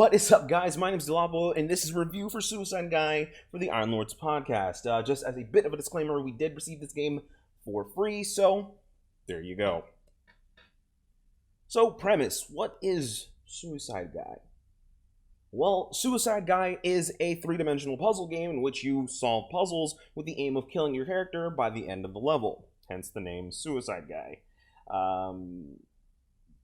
What is up, guys? My name is Delapo, and this is a review for Suicide Guy for the Iron Lords podcast. Just as a bit of a disclaimer, we did receive this game for free, so there you go. So, premise, what is Suicide Guy? Well, Suicide Guy is a three-dimensional puzzle game in which you solve puzzles with the aim of killing your character by the end of the level, hence the name Suicide Guy.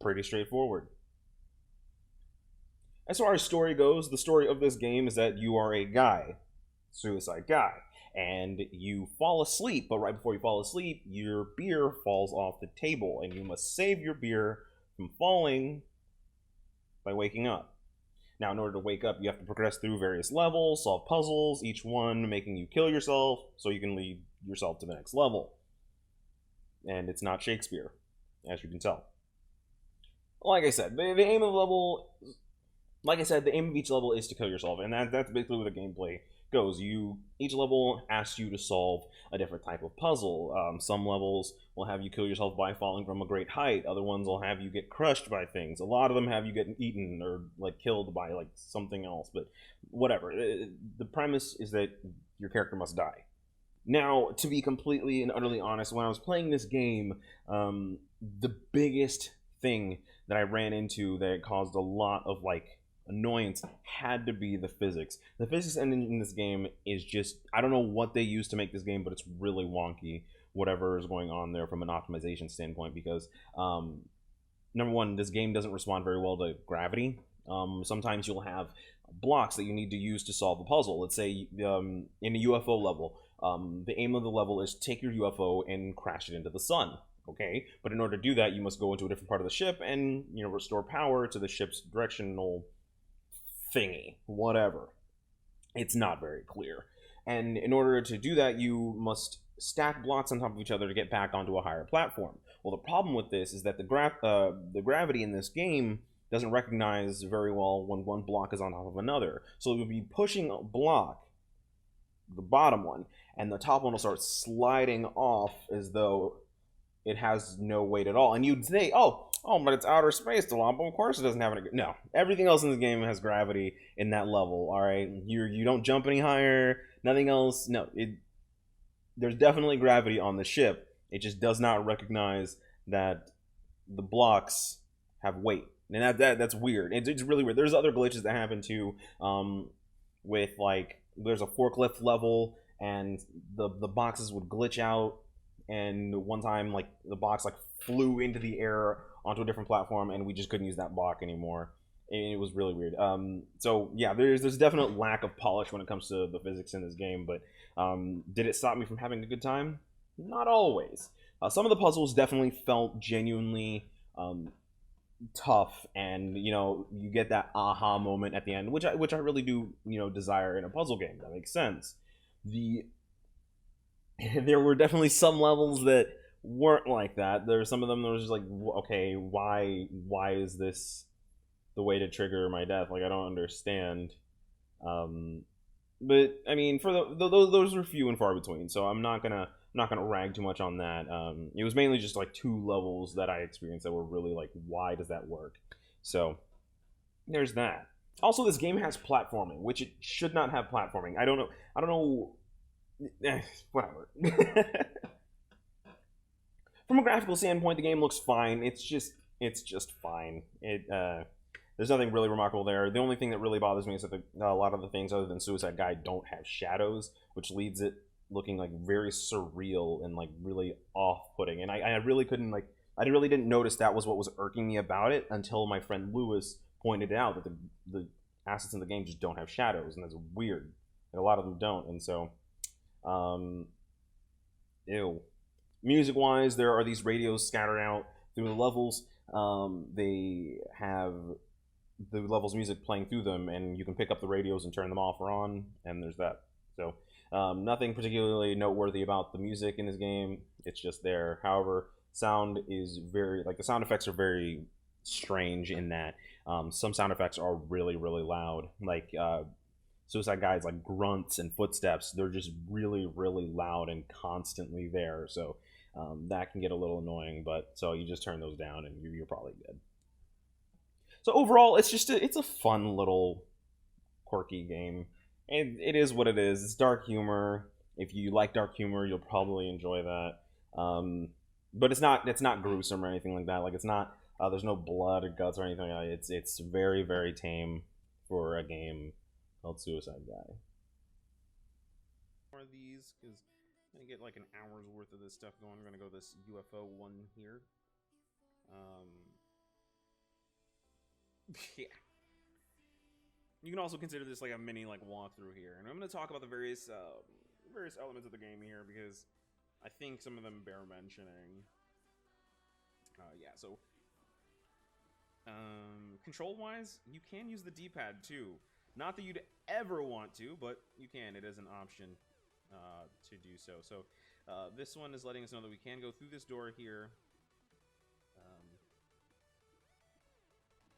Pretty straightforward. As far as story goes, the story of this game is that you are a guy, Suicide Guy, and you fall asleep, but right before you fall asleep, your beer falls off the table, and you must save your beer from falling by waking up. Now, in order to wake up, you have to progress through various levels, solve puzzles, each one making you kill yourself so you can lead yourself to the next level. And it's not Shakespeare, as you can tell. Like I said, the aim of the level... Like I said, the aim of each level is to kill yourself, and that's basically where the gameplay goes. Each level asks you to solve a different type of puzzle. Some levels will have you kill yourself by falling from a great height. Other ones will have you get crushed by things. A lot of them have you get eaten or killed by something else. But whatever. The premise is that your character must die. Now, to be completely and utterly honest, when I was playing this game, the biggest thing that I ran into that caused a lot of annoyance had to be the physics. The physics in this game is just, I don't know what they use to make this game, but it's really wonky, whatever is going on there from an optimization standpoint, because number one, this game doesn't respond very well to gravity. Sometimes you'll have blocks that you need to use to solve a puzzle. Let's say in a UFO level, the aim of the level is take your UFO and crash it into the sun. Okay, but in order to do that, you must go into a different part of the ship and restore power to the ship's directional thingy, whatever. It's not very clear. And in order to do that, you must stack blocks on top of each other to get back onto a higher platform. Well, the problem with this is that the gravity in this game doesn't recognize very well when one block is on top of another. So you'll be pushing a block, the bottom one, and the top one will start sliding off as though it has no weight at all. And you'd say, oh, but it's outer space, Delampo. Of course it doesn't have any... No. Everything else in the game has gravity in that level, alright? You don't jump any higher, nothing else. No, there's definitely gravity on the ship. It just does not recognize that the blocks have weight. And that's weird. It's really weird. There's other glitches that happen too, with there's a forklift level, and the boxes would glitch out. And one time, the box flew into the air onto a different platform, and we just couldn't use that block anymore. And it was really weird. So yeah, there's definite lack of polish when it comes to the physics in this game. But did it stop me from having a good time? Not always. Some of the puzzles definitely felt genuinely tough, and you get that aha moment at the end, which I really do desire in a puzzle game. That makes sense. There were definitely some levels that weren't like that. There were some of them that was just okay, why is this the way to trigger my death? I don't understand. But I mean, for those were few and far between, so I'm not gonna rag too much on that. It was mainly just 2 levels that I experienced that were really why does that work? So there's that. Also, this game has platforming, which it should not have platforming. I don't know. Whatever. From a graphical standpoint, the game looks fine. It's just fine. There's nothing really remarkable there. The only thing that really bothers me is that a lot of the things other than Suicide Guy don't have shadows, which leads it looking very surreal and really off-putting. And I really couldn't I really didn't notice that was what was irking me about it until my friend Lewis pointed out that the assets in the game just don't have shadows, and that's weird. And a lot of them don't, and so. Ew. Music-wise, there are these radios scattered out through the levels. They have the levels music playing through them, and you can pick up the radios and turn them off or on, and there's that. So, nothing particularly noteworthy about the music in this game. It's just there. However, sound is very, the sound effects are very strange in that some sound effects are really, really loud. Suicide Guy's grunts and footsteps, they're just really, really loud and constantly there. So that can get a little annoying, but so you just turn those down and you're probably good. So overall, it's a fun little quirky game, and it is what it is. It's dark humor. If you like dark humor, you'll probably enjoy that. But it's not gruesome or anything like that. Like it's not. There's no blood or guts or anything like that. It's very very tame for a game called Suicide Guy. More of these because I'm gonna get like an hour's worth of this stuff going. We're gonna go this UFO one here. Yeah. You can also consider this like a mini like walkthrough here, and I'm going to talk about the various elements of the game here because I think some of them bear mentioning. Yeah, so control wise, you can use the D-pad too. Not that you'd ever want to, but you can. It is an option to do so. So this one is letting us know that we can go through this door here.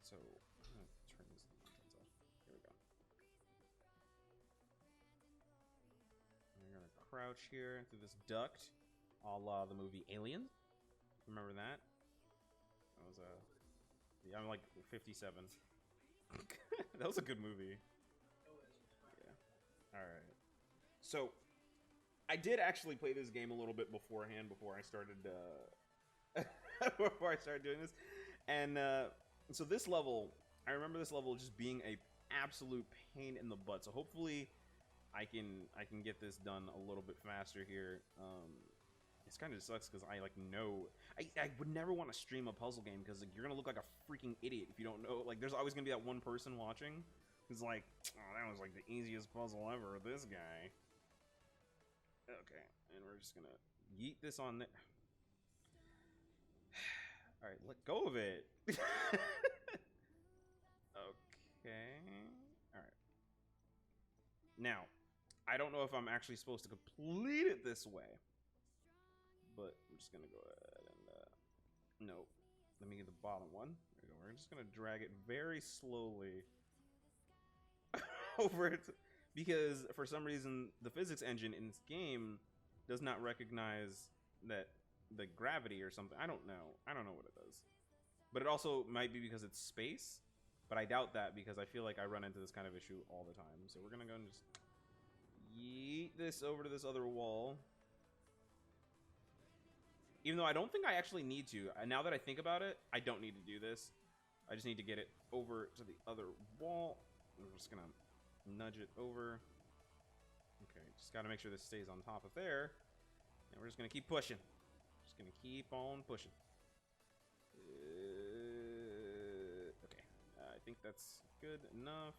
So I'm going to turn these contents off. Here we go. We're going to crouch here through this duct, a la the movie Alien. Remember that? That was yeah, I'm like 57. That was a good movie. Yeah. All right. So I did actually play this game a little bit beforehand before I started before I started doing this, and so this level, I remember this level just being a absolute pain in the butt. So hopefully, I can get this done a little bit faster here. It's kind of sucks because I would never want to stream a puzzle game because like, you're gonna look like a freaking idiot if you don't know. Like, there's always gonna be that one person watching who's like, "Oh, that was like the easiest puzzle ever." This guy. Okay, and we're just gonna yeet this on there. All right, let go of it. Okay. All right. Now, I don't know if I'm actually supposed to complete it this way, but I'm just gonna go ahead and no. Let me get the bottom one. There we go. We're just gonna drag it very slowly over it because for some reason the physics engine in this game does not recognize that the gravity or something. I don't know. I don't know what it does. But it also might be because it's space. But I doubt that because I feel like I run into this kind of issue all the time. So we're going to go and just yeet this over to this other wall. Even though I don't think I actually need to. Now that I think about it, I don't need to do this. I just need to get it over to the other wall. I'm just going to nudge it over. Okay, just got to make sure this stays on top of there. And we're just going to keep pushing. Just going to keep on pushing. Okay, I think that's good enough.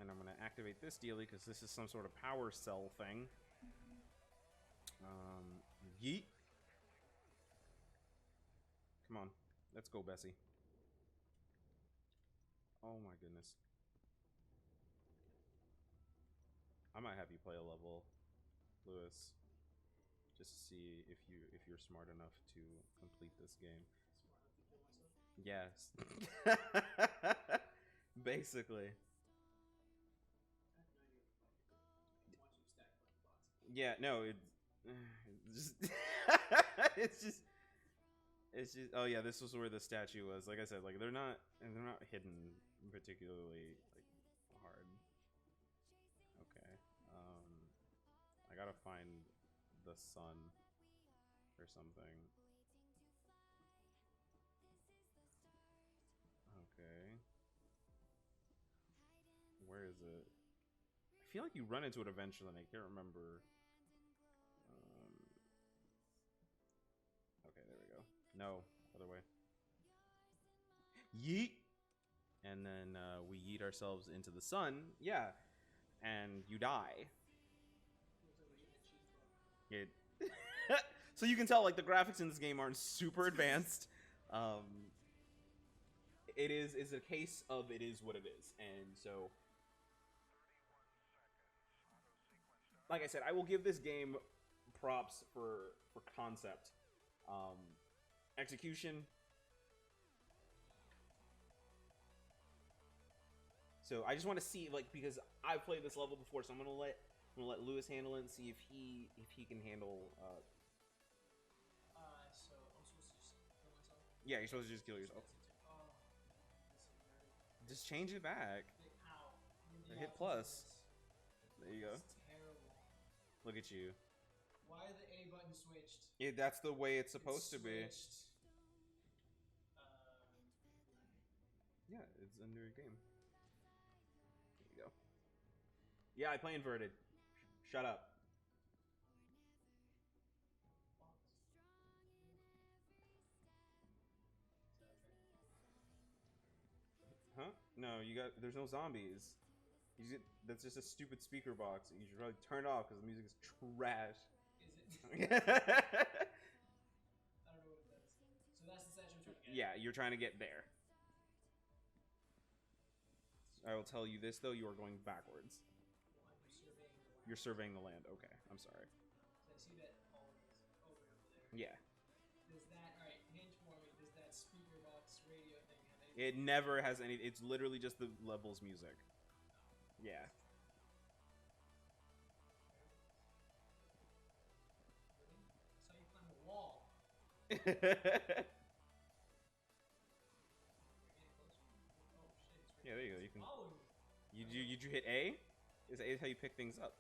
And I'm going to activate this dealie because this is some sort of power cell thing. Yeet. Come on, let's go, Bessie. Oh my goodness. I might have you play a level, Lewis, just to see if you're smart enough to complete this game. Yes. Basically. Yeah, no, it's just it's just oh yeah, this was where the statue was. Like I said, like they're not hidden particularly like hard. Okay. I gotta find the sun or something. Okay. Where is it? I feel like you run into it eventually, and I can't remember. Okay, there we go. No, other way. Yeet! And then we yeet ourselves into the sun. Yeah. And you die. It so you can tell, like, the graphics in this game aren't super advanced. It's a case of it is what it is. And so, like I said, I will give this game props for concept. Execution. So I just want to see, like, because I've played this level before, so I'm gonna let Lewis handle it and see if he can handle. So I'm supposed to just kill myself. Yeah, you're supposed to just kill yourself. Just change it back. Ow. Hit plus. There you go. It's terrible. Look at you. Why are the A button switched? That's the way it's supposed to be. Yeah, it's under a game. There you go. Yeah, I play inverted. Shut up. Huh? No, you got. There's no zombies. That's just a stupid speaker box. You should probably turn it off because the music is trash. Is it? I don't know what it does. So that's the section I'm trying to get. Yeah, you're trying to get there. I will tell you this though: you are going backwards. Well, you're surveying the land. Okay, I'm sorry. So I see that all is over there. Yeah. Does that, alright, hint for me, does that speaker box radio thing have anything? It never has any. It's literally just the levels music. Oh. Yeah. That's how you climb a wall. Yeah, there you go. You can. Did you hit A? Is A how you pick things up?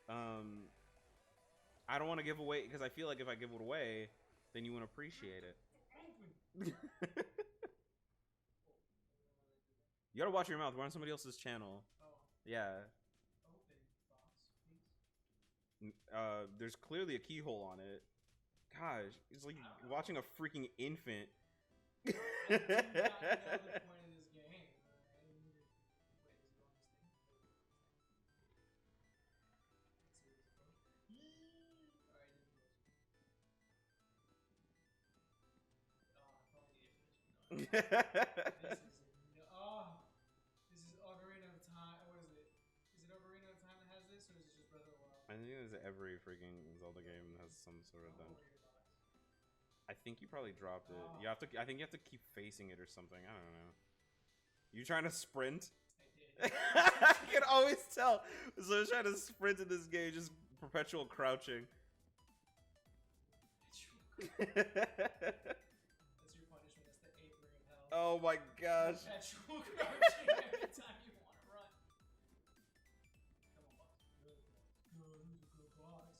I don't want to give away because I feel like if I give it away, then you won't appreciate it. You gotta watch your mouth. We're on somebody else's channel. Oh. Yeah. Open box, please. There's clearly a keyhole on it. Gosh, it's like watching a freaking infant. I do not know the point of this game. Wait, is it on this thing? Let's see what it's about. Alright, I probably need to finish. This is Ocarina of Time. What is it? Is it Ocarina of Time that has this, or is it just Breath of the Wild? I think it's every freaking Zelda game that has some sort of dungeon. I think you probably dropped it. You have to. I think you have to keep facing it or something. I don't know. You trying to sprint? I did. I can always tell. So I was trying to sprint in this game, just perpetual crouching. That's your punishment. That's the 8th ring of hell. Oh my gosh. Perpetual crouching every time you want to run. Come on, box. Good. Who's a good box?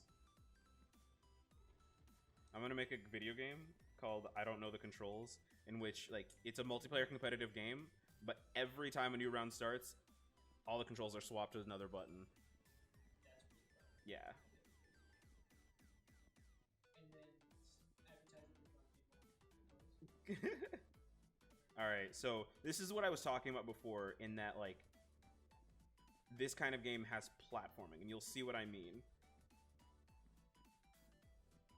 I'm gonna make a video game called I Don't Know the Controls, in which like it's a multiplayer competitive game, but every time a new round starts, all the controls are swapped to another button. That's pretty fun. Yeah. And then advertising for people. Alright, so this is what I was talking about before, in that like this kind of game has platforming, and you'll see what I mean.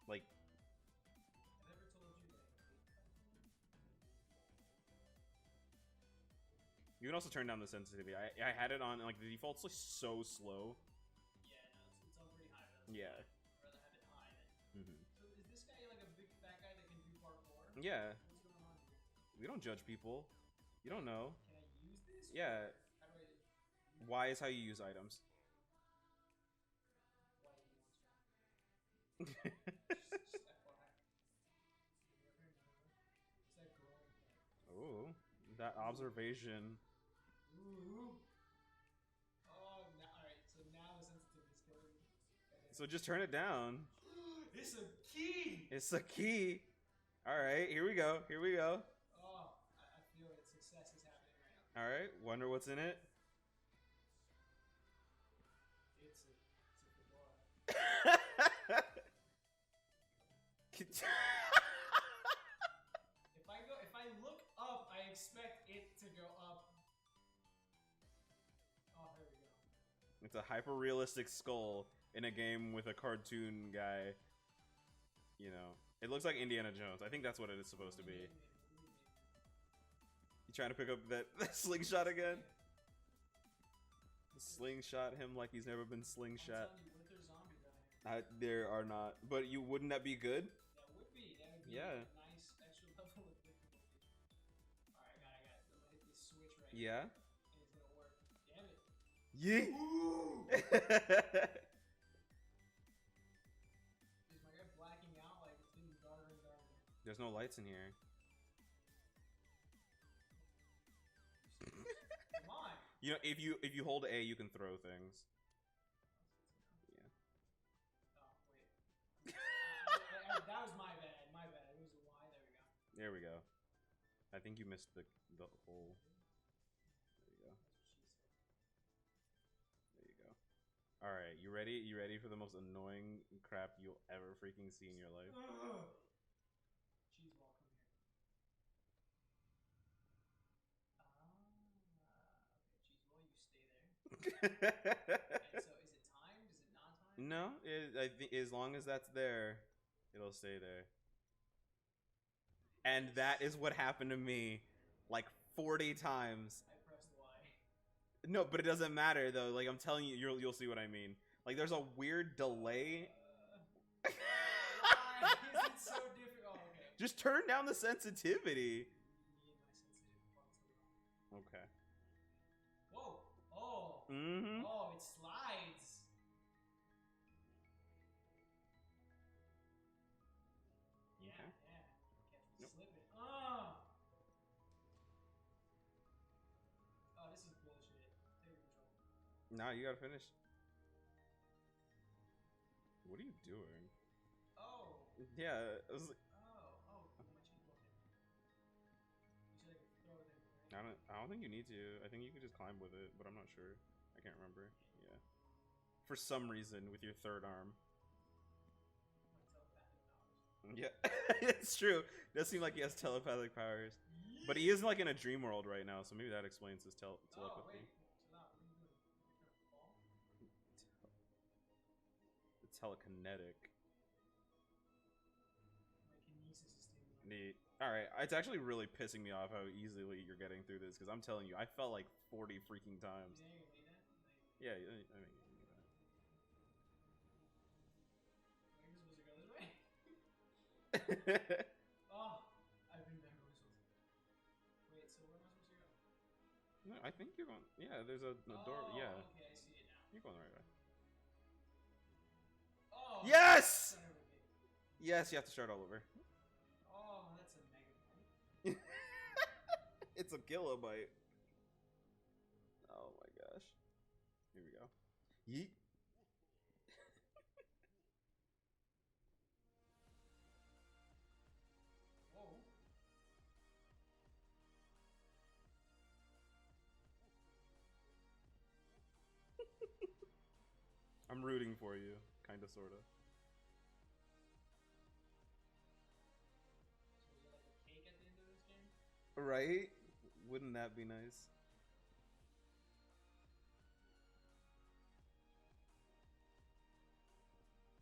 Like you can also turn down the sensitivity. I had it on, like, the default's like so slow. Yeah, no, it's on pretty high. Yeah. I'd rather have it high then. So is this guy like a big fat guy that can do parkour? Yeah. What's going on here? We don't judge people. You don't know. Can I use this? Yeah. How do I do? Y is how you use items. Why do you want to? Just FYI. Is that growing? Ooh, that observation. Ooh. Oh, alright, so now the sensitivity is killing me. So just turn it down. It's a key! It's a key. Alright, here we go. Here we go. Oh, I feel it. Success is happening right now. Alright, wonder what's in it. It's a fedora. If I look up, I expect it to go up. Oh, here we go. It's a hyper-realistic skull in a game with a cartoon guy. You know, it looks like Indiana Jones. I think that's what it is supposed to be. You trying to pick up that slingshot again? Slingshot him like he's never been slingshot. I'm telling you, what if there's zombies out here? There are not. But wouldn't that be good? That would be. That would be Yeah. a nice extra level of difficulty. Alright, I got it. I'm gonna hit this switch right Yeah. here. And it's gonna work. Damn it. Yeah. Is my guy blacking out? Like it's getting darker and darker. There's no lights in here. You know, if you hold A, you can throw things. Yeah. Oh wait. That was my bad. My bad. It was a Y. There we go. There we go. I think you missed the hole. There you go. There you go. All right, you ready? You ready for the most annoying crap you'll ever freaking see in your life? Cheese ball, come here. Okay, cheese ball, you stay there. And so, is it timed? Is it not timed? No, I think as long as that's there, it'll stay there. And that is what happened to me, like 40 times. I pressed Y. No, but it doesn't matter though. Like I'm telling you, you'll see what I mean. Like there's a weird delay. Why is it so difficult? Oh, okay. Just turn down the sensitivity. Okay. Whoa! Oh! Mm-hmm. Oh, it slides. Yeah, Okay. yeah. Nope. Slip it. Oh, this is bullshit. Take control. Nah, you gotta finish. What are you doing? Oh. Yeah, it was like, Oh, my cheese ball. You said I could throw it in, right? I don't think you need to. I think you could just climb with it, but I'm not sure. I can't remember. Yeah. For some reason, with your third arm. My telepathic powers. Yeah, it's true. It does seem like he has telepathic powers, but he is like in a dream world right now, so maybe that explains his telepathy. Oh, wait. Chill out. What are you doing? You're trying to fall? It's telekinetic. My kinesis is stable. Neat. Alright, it's actually really pissing me off how easily you're getting through this, because I'm telling you, I fell like 40 freaking times. You didn't even that? Yeah, I mean, you Am I supposed to go this way? do that. Oh, I've been back over supposed to. Wait, so where am I supposed to go? No, I think you're going. Yeah, there's a door. Yeah, Okay, I see it now. you're going the right way. Oh! Yes! Son of a bitch. Yes, you have to start all over. Oh, that's a mega point. It's a kilobyte. Oh my gosh. Here we go. Yeet. Whoa. I'm rooting for you, kinda, sorta. So is there like a cake at the end of this game? Right? Wouldn't that be nice?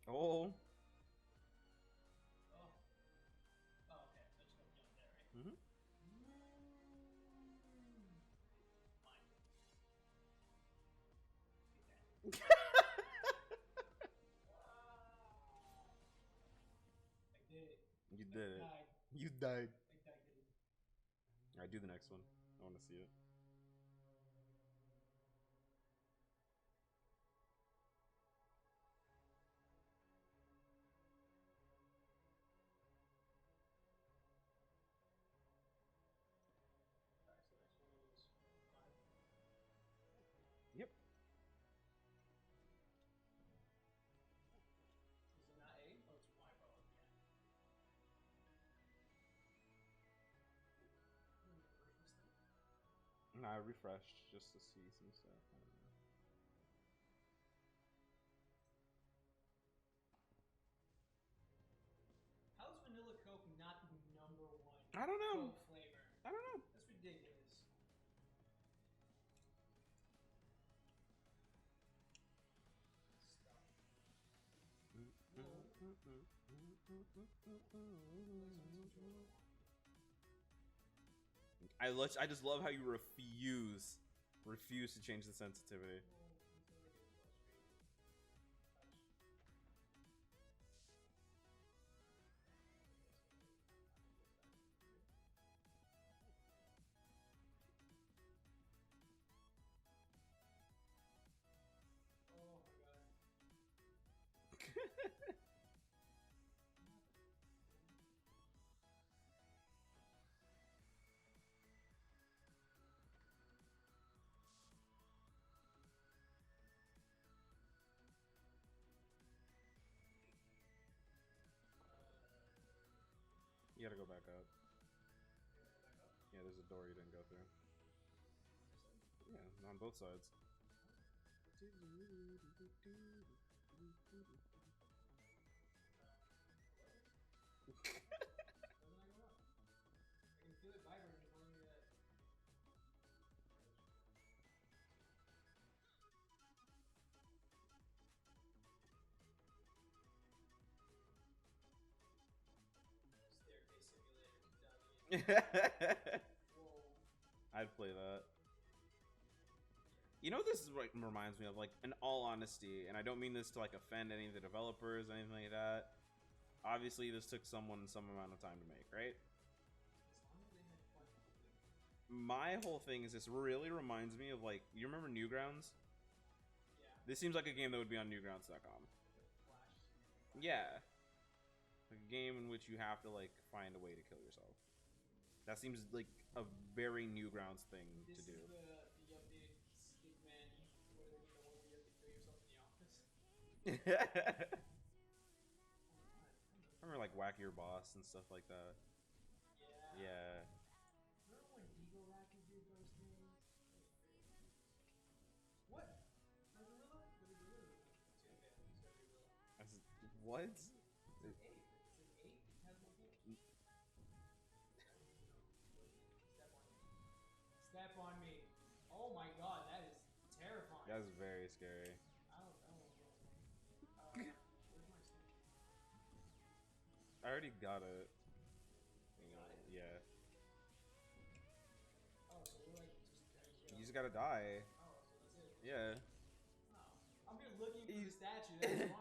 Oh. Oh. Oh, okay. So I just gotta jump there, right? Mm-hmm. Fine. I did it. You did it. Died. You died. I died. Alright, do the next one. I wanna see it. Alright, so next one is 5. Yep. Is it not A? Oh, it's Y probably, yeah. Refresh this thing? Nah, I refreshed just to see some stuff. I don't know. How's vanilla Coke not the number one I don't know. Coke flavor? I don't know. That's ridiculous. Stop. I just love how you refuse to change the sensitivity. Oh my god. You gotta go back up. Go back up. Yeah, there's a door you didn't go through. Yeah, on both sides. Doesn't I go up? I can feel it vibrating telling me that. Staircase Simulator 2008. Whoa. I'd play that. You know what this is what reminds me of? Like, in all honesty, and I don't mean this to like offend any of the developers or anything like that. Obviously, this took someone some amount of time to make, right? As long as they had fun. My whole thing is this really reminds me of like, you remember Newgrounds? Yeah. This seems like a game that would be on Newgrounds.com. Flash. Yeah. Like a game in which you have to like find a way to kill yourself. That seems like a very Newgrounds thing This to do. is the updated Stickman where they make the one where you have to kill yourself in the office. Remember like Whack Your Boss and stuff like that. Yeah. Yeah. Remember when Eagle Racket did those things? What? My gorilla? What a gorilla? It's gonna fail. It's gonna be a gorilla. I said, what? It's an 8. It's an 8. It has no goal. Step on me. Oh my god, that is terrifying. That was very scary. I don't know. Where's my step? I already got it. You got it? Yeah. Oh, so we're like just You just gotta die. Oh, so that's it. Yeah. Oh. I'm here looking for the statue. That's fine.